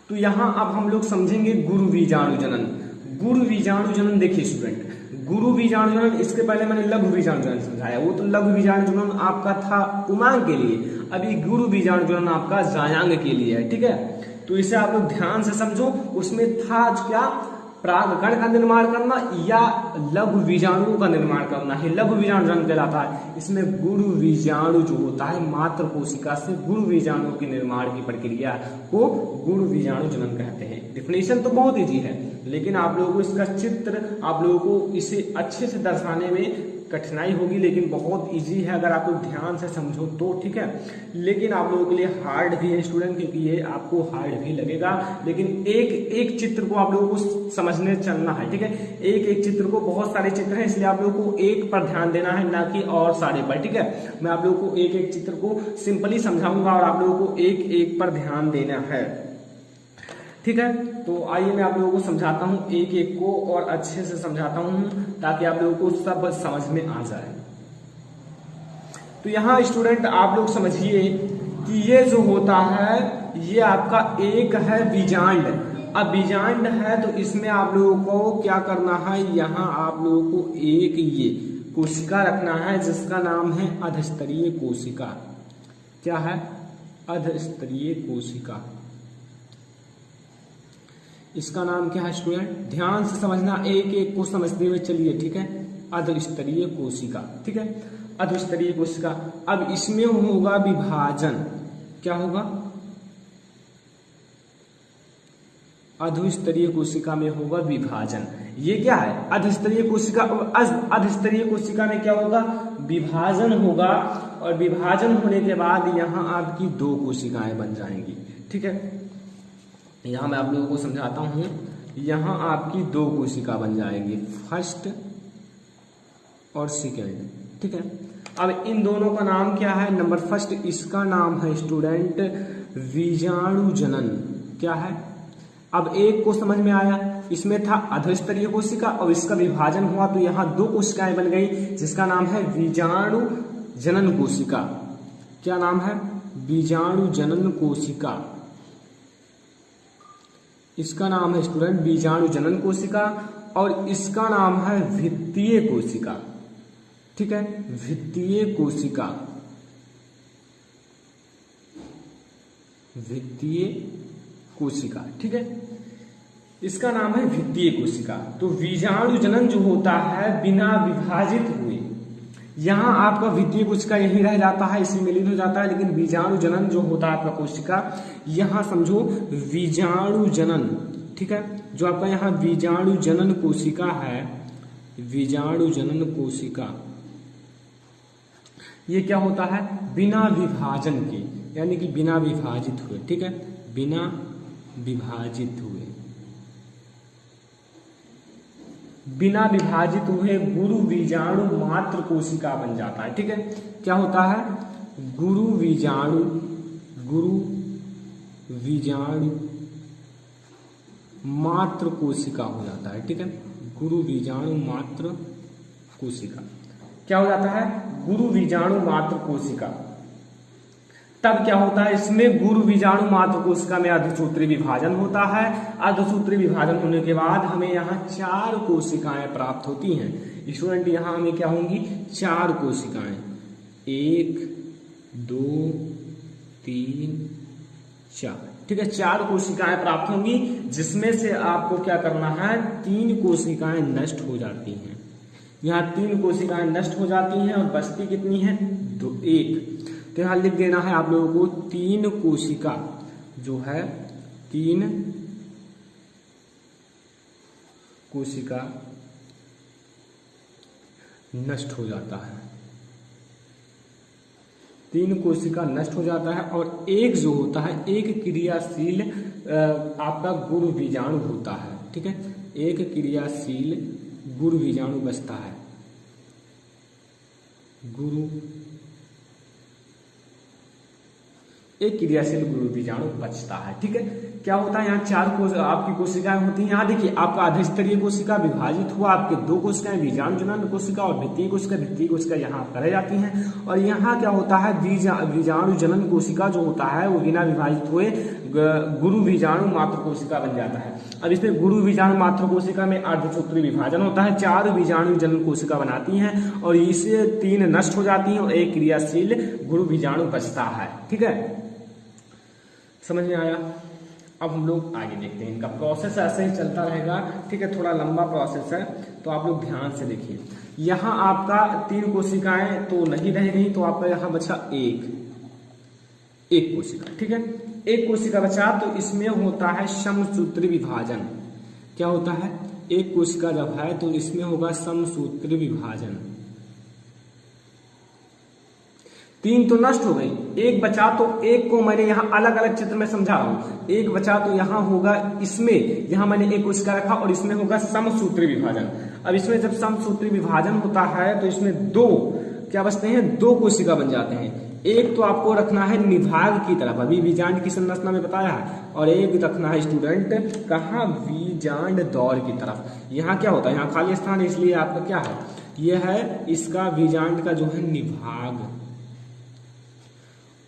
तो यहाँ अब हम लोग समझेंगे गुरु बीजाणु जनन। गुरु बीजाणु जनन देखिए स्टूडेंट, गुरु बीजाणु जनन, इसके पहले मैंने लघु बीजाणु जनन समझाया, वो तो लघु बीजाणु जनन आपका था पुमांग के लिए, अभी गुरु बीजाणु जनन आपका जायांग के लिए है। ठीक है, तो इसे आप लोग ध्यान से समझो। उसमें था क्या, परागकण का निर्माण करना या लघु बीजाणु का निर्माण करना है, लघु बीजाणु जनन कहलाता है। इसमें गुरु बीजाणु जो होता है मात्र कोशिका से गुरु बीजाणु के निर्माण की प्रक्रिया को गुरु बीजाणु जनन कहते हैं। डेफिनेशन तो बहुत इजी है, लेकिन आप लोगों को इसका चित्र, आप लोगों को इसे अच्छे से दर्शाने में कठिनाई होगी, लेकिन बहुत इजी है अगर आप लोग ध्यान से समझो तो। ठीक है, लेकिन आप लोगों के लिए हार्ड भी है स्टूडेंट, क्योंकि ये आपको हार्ड भी लगेगा, लेकिन एक एक चित्र को आप लोगों को समझने चलना है। ठीक है, एक एक चित्र को, बहुत सारे चित्र हैं इसलिए आप लोगों को एक पर ध्यान देना है, ना कि और सारे पर। ठीक है, मैं आप लोगों को एक एक चित्र को सिंपली समझाऊंगा और आप लोगों को एक एक पर ध्यान देना है। ठीक है, तो आइए मैं आप लोगों को समझाता हूँ एक एक को, और अच्छे से समझाता हूँ ताकि आप लोगों को सब समझ में आ जाए। तो यहाँ स्टूडेंट आप लोग समझिए कि ये जो होता है ये आपका एक है बीजांड। अब बीजांड है तो इसमें आप लोगों को क्या करना है, यहाँ आप लोगों को एक ये कोशिका रखना है जिसका नाम है अधस्तरीय कोशिका। क्या है, अधस्तरीय कोशिका। इसका नाम क्या है स्टूडेंट, ध्यान से समझना, एक एक को समझते हुए चलिए। ठीक है, अधस्तरीय कोशिका। ठीक है, अधस्तरीय कोशिका। अब इसमें होगा विभाजन। क्या होगा, अधस्तरीय कोशिका में होगा विभाजन। ये क्या है, अधस्तरीय कोशिका। अधस्तरीय कोशिका में क्या होगा, विभाजन होगा, और विभाजन होने के बाद यहाँ आपकी दो कोशिकाएं बन जाएंगी। ठीक है, यहाँ मैं आप लोगों को समझाता हूं, यहाँ आपकी दो कोशिका बन जाएंगी, फर्स्ट और सेकेंड। ठीक है, अब इन दोनों का नाम क्या है, नंबर फर्स्ट इसका नाम है स्टूडेंट बीजाणु जनन। क्या है, अब एक को समझ में आया, इसमें था अधस्तरीय कोशिका और इसका विभाजन हुआ तो यहाँ दो कोशिकाएं बन गई जिसका नाम है बीजाणु जनन कोशिका। क्या नाम है, बीजाणु जनन कोशिका। इसका नाम है स्टूडेंट बीजाणु जनन कोशिका, और इसका नाम है भित्तीय कोशिका। ठीक है, भित्तीय कोशिका, भित्तीय कोशिका। ठीक है, इसका नाम है भित्तीय कोशिका। तो बीजाणु जनन जो होता है बिना विभाजित हुए, यहाँ आपका भित्तीय कोशिका यही रह जाता है, इसी में लीन हो जाता है, लेकिन बीजाणु जनन जो होता है आपका कोशिका, यहाँ समझो बीजाणु जनन। ठीक है, जो आपका यहाँ बीजाणु जनन कोशिका है, बीजाणु जनन कोशिका, ये क्या होता है, बिना विभाजन के, यानी कि बिना विभाजित हुए। ठीक है, बिना विभाजित हुए, बिना विभाजित हुए गुरु बीजाणु मात्र कोशिका बन जाता है। ठीक है, क्या होता है, गुरु बीजाणु, गुरु बीजाणु मात्र कोशिका हो जाता है। ठीक है, गुरु बीजाणु मात्र कोशिका क्या हो जाता है, गुरु बीजाणु मात्र कोशिका। तब क्या होता है, इसमें गुरु बीजाणु मात्र कोशिका में अर्धसूत्री विभाजन होता है। अर्धसूत्री विभाजन होने के बाद हमें यहाँ चार कोशिकाएं प्राप्त होती हैं। स्टूडेंट यहाँ हमें क्या होंगी, चार कोशिकाएं, 1 2 3 4। ठीक है, चार कोशिकाएं प्राप्त होंगी, जिसमें से आपको क्या करना है, 3 कोशिकाएं नष्ट हो जाती हैं। यहाँ 3 कोशिकाएं नष्ट हो जाती हैं और बचती कितनी है, 1। तो यहाँ लिख देना है आप लोगों को 3 कोशिका जो है, 3 कोशिका नष्ट हो जाता है, 3 कोशिका नष्ट हो जाता है, और एक जो होता है, एक क्रियाशील आपका गुरु बीजाणु होता है। ठीक है, एक क्रियाशील गुरु बीजाणु बचता है, एक क्रियाशील गुरु बीजाणु बचता है। ठीक है, क्या होता है, यहाँ 4 आपकी कोशिकाएं होती हैं। यहाँ देखिए आपका अधस्तरीय कोशिका विभाजित हुआ, आपके 2 कोशिकाएं बीजाणु जनन कोशिका और भित्तीय कोशिका यहाँ पर रह जाती हैं। और यहाँ क्या होता है, बीजाणु जनन कोशिका जो होता है वो बिना विभाजित हुए गुरु बीजाणु मात्र कोशिका बन जाता है। अब इसमें गुरु बीजाणु मात्र कोशिका में अर्धसूत्री विभाजन होता है, 4 बीजाणु जनन कोशिका बनाती हैं और इससे 3 नष्ट हो जाती हैं और एक क्रियाशील गुरु बीजाणु बचता है। ठीक है, समझ में आया। अब हम लोग आगे देखते हैं, इनका प्रोसेस ऐसे ही चलता रहेगा। ठीक है, थोड़ा लंबा प्रोसेस है तो आप लोग ध्यान से देखिए। यहाँ आपका 3 कोशिकाएं तो नहीं रह गई, तो आपका यहाँ बचा एक कोशिका। ठीक है, एक कोशिका बचा तो इसमें होता है समसूत्री विभाजन। क्या होता है, एक कोशिका जब है तो इसमें होगा समसूत्री विभाजन। 3 तो नष्ट हो गई, एक बचा तो एक को मैंने यहाँ अलग अलग चित्र में समझा रहा हूं। एक बचा तो यहाँ होगा, इसमें यहाँ मैंने एक कोशिका रखा और इसमें होगा समसूत्री विभाजन। अब इसमें जब समसूत्री विभाजन होता है तो इसमें 2 क्या बचते हैं, 2 कोशिका बन जाते हैं। एक तो आपको रखना है निभाग की तरफ, अभी बीजांड की संरचना में बताया है, और एक रखना है स्टूडेंट कहाँ, बीजांड दौर की तरफ। यहाँ क्या होता है, यहाँ खाली स्थान है इसलिए आपका क्या है, यह है इसका बीजांड का जो है निभाग,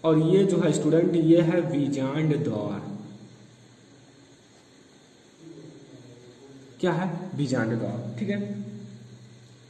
और ये जो है स्टूडेंट ये है बीजांड दौर। क्या है, बीजांड दौर। ठीक है,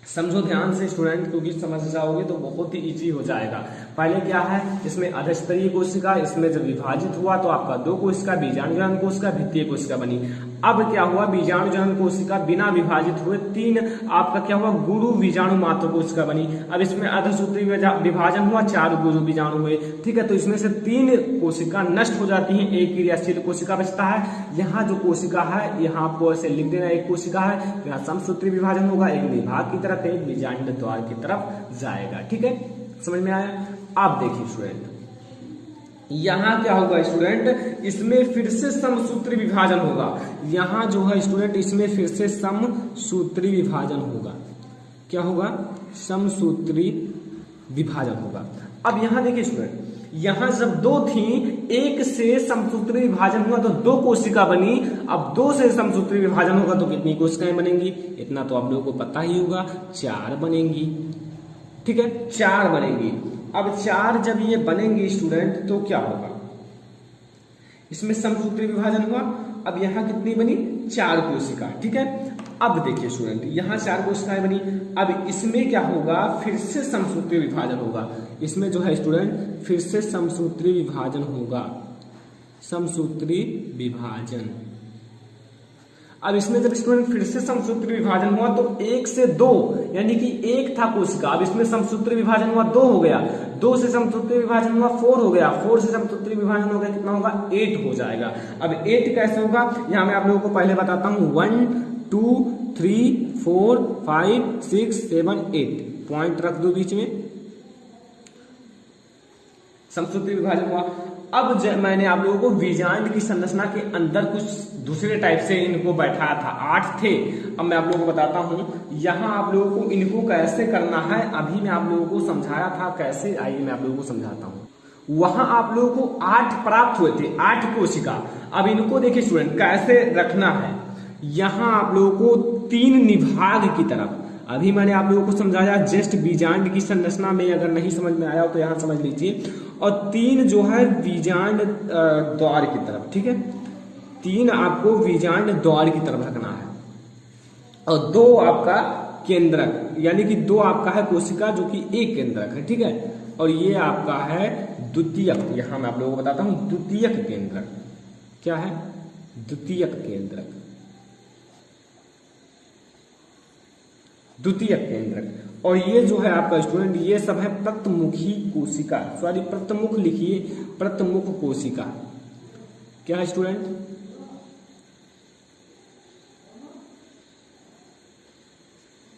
समझो ध्यान से स्टूडेंट, क्योंकि समझ जाओगे तो बहुत ही इजी हो जाएगा। पहले क्या है, इसमें अधस्तरीय कोशिका, इसमें जब विभाजित हुआ तो आपका 2 कोशिका बीजाणु जनन कोशिका, भित्तीय कोशिका बनी। अब क्या हुआ, बीजाणु जनन कोशिका बिना विभाजित हुए 3 आपका क्या हुआ, गुरु बीजाणु मात्र कोशिका बनी। अब इसमें अर्धसूत्री विभाजन हुआ, 4 गुरु बीजाणु हुए। ठीक है, तो इसमें से 3 कोशिका नष्ट हो जाती है, एक क्रियाशील कोशिका बचता है। यहाँ जो कोशिका है यहाँ आपको ऐसे लिख देना, एक कोशिका है, यहाँ समसूत्री विभाजन होगा, एक निभाग की तरफ, एक बीजांड द्वार की तरफ जाएगा। ठीक है, समझ में आया। आप देखिए स्टूडेंट, यहां क्या होगा स्टूडेंट, इसमें फिर से समसूत्री विभाजन होगा। यहां जो है स्टूडेंट इसमें फिर से समसूत्री विभाजन होगा। क्या होगा, समसूत्री विभाजन होगा। अब यहां देखिए स्टूडेंट, यहां जब 2 थी, एक से समसूत्री विभाजन हुआ तो 2 कोशिका बनी। अब 2 से समसूत्री विभाजन होगा तो कितनी कोशिकाएं बनेंगी, इतना तो आप लोगों को पता ही होगा, 4 बनेंगी। ठीक है, 4 बनेंगी। अब 4 जब ये बनेंगे स्टूडेंट तो क्या होगा, इसमें समसूत्री विभाजन हुआ। अब यहाँ कितनी बनी, 4 कोशिका। ठीक है, अब देखिए स्टूडेंट, यहाँ 4 कोशिकाएं बनी। अब इसमें क्या होगा, फिर से समसूत्री विभाजन होगा। इसमें जो है स्टूडेंट फिर से समसूत्री विभाजन होगा, समसूत्री विभाजन। अब इसमें जब स्टूडेंट फिर से समसूत्री विभाजन हुआ तो 1 से 2 यानी कि 1 था कोशिका, अब इसमें समसूत्री विभाजन हुआ 2 हो गया, 2 से समसूत्री विभाजन हुआ 4 हो गया, 4 से समसूत्री विभाजन हो गया, कितना होगा, 8 हो जाएगा। अब 8 कैसे होगा, यहाँ मैं आप लोगों को पहले बताता हूँ, 1 2 3 4 5 6 7 8 पॉइंट रख दो बीच में, समसूत्री विभाजन हुआ। अब मैंने आप लोगों को बीजांड की संरचना के अंदर कुछ दूसरे टाइप से इनको बैठाया था, 8 थे। अब मैं आप लोगों को बताता हूं यहाँ आप लोगों को इनको कैसे करना है। अभी मैं आप लोगों को समझाया था कैसे, आइए मैं आप लोगों को समझाता हूं। वहां आप लोगों को 8 प्राप्त हुए थे, 8 कोशिका। अब इनको देखिए स्टूडेंट कैसे रखना है, यहाँ आप लोगों को 3 निभाग की तरफ, अभी मैंने आप लोगों को समझाया जस्ट बीजांड की संरचना में, अगर नहीं समझ में आया हो तो यहाँ समझ लीजिए। और 3 जो है बीजांड द्वार की तरफ। ठीक है, 3 आपको बीजांड द्वार की तरफ रखना है और 2 आपका केंद्रक, यानी कि 2 आपका है कोशिका जो कि एक केंद्रक है। ठीक है, और ये आपका है द्वितीयक, यहां मैं आप लोगों को बताता हूं द्वितीयक केंद्रक। क्या है, द्वितीयक केंद्रक, द्वितीयक केंद्रक। और ये जो है आपका स्टूडेंट, ये सब है प्रतमुखी कोशिका, सॉरी प्रतमुख लिखिए, प्रतमुख कोशिका। क्या है स्टूडेंट,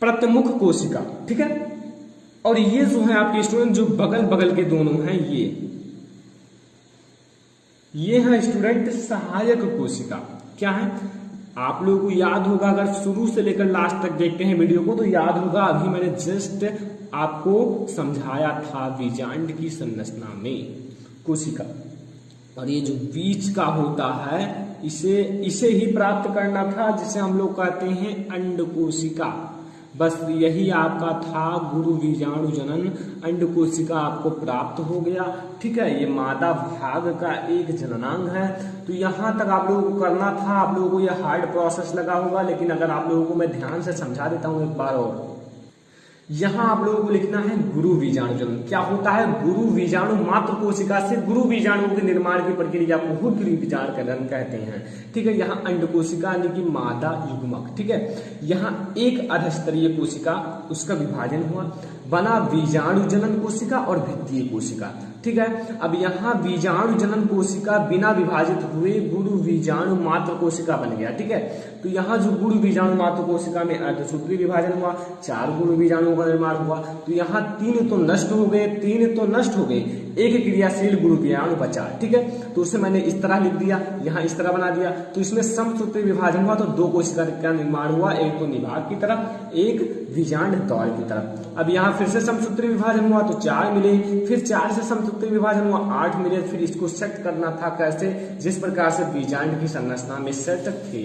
प्रतमुख कोशिका। ठीक है, और ये जो है आपके स्टूडेंट जो बगल बगल के दोनों हैं, ये है स्टूडेंट सहायक कोशिका। क्या है, आप लोगों को याद होगा, अगर शुरू से लेकर लास्ट तक देखते हैं वीडियो को तो याद होगा, अभी मैंने जस्ट आपको समझाया था बीजांड की संरचना में कोशिका, और ये जो बीच का होता है इसे ही प्राप्त करना था, जिसे हम लोग कहते हैं अंड कोशिका। बस यही आपका था गुरु बीजाणु जनन, अंड कोशिका आपको प्राप्त हो गया। ठीक है, ये मादा भाग का एक जननांग है। तो यहाँ तक आप लोगों को करना था। आप लोगों को ये हार्ड प्रोसेस लगा होगा, लेकिन अगर आप लोगों को मैं ध्यान से समझा देता हूँ एक बार और। यहाँ आप लोगों को लिखना है गुरु बीजाणु जनन। क्या होता है? गुरु बीजाणु मात्र कोशिका से गुरु बीजाणु के निर्माण की प्रक्रिया को गुरु बीजाणु जनन कहते हैं। ठीक है, यहाँ अंड कोशिका यानी कि मादा युग्मक, ठीक है, यहाँ एक अर्धस्तरीय कोशिका, उसका विभाजन हुआ, बना बीजाणु जनन कोशिका और भित्तीय कोशिका। ठीक है, अब यहाँ बीजाणु जनन कोशिका बिना विभाजित हुए गुरु बीजाणु मात्र कोशिका बन गया। ठीक है, तो यहाँ जो गुरु बीजाणु मात्र कोशिका में अर्धसूत्रीय विभाजन हुआ, 4 गुरु बीजाणुओं का निर्माण हुआ। तो यहाँ 3 तो नष्ट हो गए, 3 तो नष्ट हो गए, एक क्रियाशील गुरु बीजाणु बचा। ठीक है, तो उसे मैंने इस तरह लिख दिया, यहाँ इस तरह बना दिया। तो इसमें समसूत्री विभाजन हुआ, तो 2 कोशिका का निर्माण हुआ, एक तो निभाग की तरफ, एक बीजांड दौर की तरफ। अब यहाँ फिर से समसूत्री विभाजन हुआ तो 4 मिले, फिर 4 से समसूत्री विभाजन हुआ 8 मिले। फिर इसको सेट करना था कैसे? जिस प्रकार से बीजांड की संरचना में सेट थे,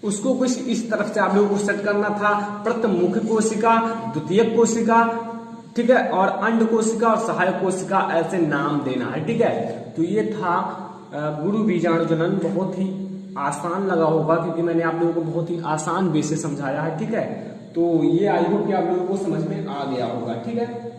उसको कुछ इस तरफ से आप लोगों को सेट करना था। प्रथम कोशिका, द्वितीय कोशिका, ठीक है, और अंड कोशिका और सहायक कोशिका, ऐसे नाम देना है। ठीक है, तो ये था गुरु बीजाणु जनन। बहुत ही आसान लगा होगा क्योंकि मैंने आप लोगों को बहुत ही आसान वे से समझाया है। ठीक है, तो ये आई होप कि आप लोगों को समझ में आ गया होगा। ठीक है।